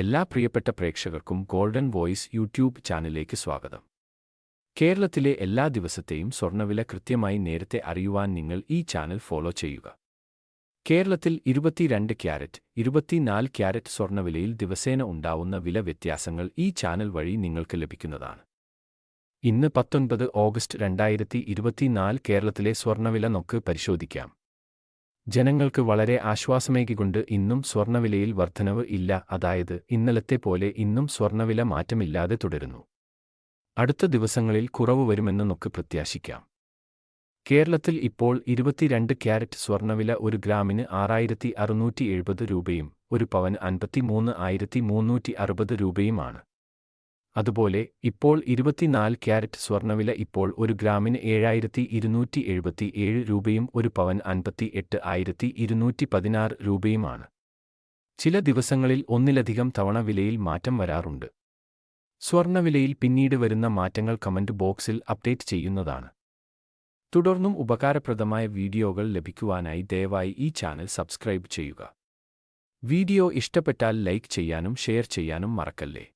എല്ലാ പ്രിയപ്പെട്ട പ്രേക്ഷകർക്കും ഗോൾഡൻ വോയിസ് യൂട്യൂബ് ചാനലിലേക്ക് സ്വാഗതം. കേരളത്തിലെ എല്ലാ ദിവസത്തെയും സ്വർണ്ണവില കൃത്യമായി നേരത്തെ അറിയുവാൻ നിങ്ങൾ ഈ ചാനൽ ഫോളോ ചെയ്യുക. കേരളത്തിൽ 22 ക്യാരറ്റ്, 24 ക്യാരറ്റ് സ്വർണ്ണവിലയിൽ ദിവസേന ഉണ്ടാവുന്ന വില വ്യത്യാസങ്ങൾ ഈ ചാനൽ വഴി നിങ്ങൾക്ക് ലഭിക്കുന്നതാണ്. ഇന്ന് 19 ഓഗസ്റ്റ് 2024 കേരളത്തിലെ സ്വർണ്ണവില നമുക്ക് പരിശോധിക്കാം. ജനങ്ങൾക്ക് വളരെ ആശ്വാസമേകിക്കൊണ്ട് ഇന്നും സ്വർണ്ണവിലയിൽ വർധനവ് ഇല്ല, അതായത് ഇന്നലത്തെ പോലെ ഇന്നും സ്വർണ്ണവില മാറ്റമില്ലാതെ തുടരുന്നു. അടുത്ത ദിവസങ്ങളിൽ കുറവ് വരുമെന്ന് നമുക്ക് പ്രത്യാശിക്കാം. കേരളത്തിൽ ഇപ്പോൾ 22 ക്യാരറ്റ് സ്വർണ്ണവില ഒരു ഗ്രാമിന് 6670 രൂപയും ഒരു പവന് 53,360 രൂപയുമാണ്. അതുപോലെ ഇപ്പോൾ 24 ക്യാരറ്റ് സ്വർണ്ണവില ഇപ്പോൾ ഒരു ഗ്രാമിന് 7277 രൂപയും ഒരു പവൻ 58,216 രൂപയുമാണ്. ചില ദിവസങ്ങളിൽ ഒന്നിലധികം തവണ വിലയിൽ മാറ്റം വരാറുണ്ട്. സ്വർണ്ണവിലയിൽ പിന്നീട് വരുന്ന മാറ്റങ്ങൾ കമന്റ് ബോക്സിൽ അപ്ഡേറ്റ് ചെയ്യുന്നതാണ്. തുടർന്നും ഉപകാരപ്രദമായ വീഡിയോകൾ ലഭിക്കുവാനായി ദയവായി ഈ ചാനൽ സബ്സ്ക്രൈബ് ചെയ്യുക. വീഡിയോ ഇഷ്ടപ്പെട്ടാൽ ലൈക്ക് ചെയ്യാനും ഷെയർ ചെയ്യാനും മറക്കല്ലേ.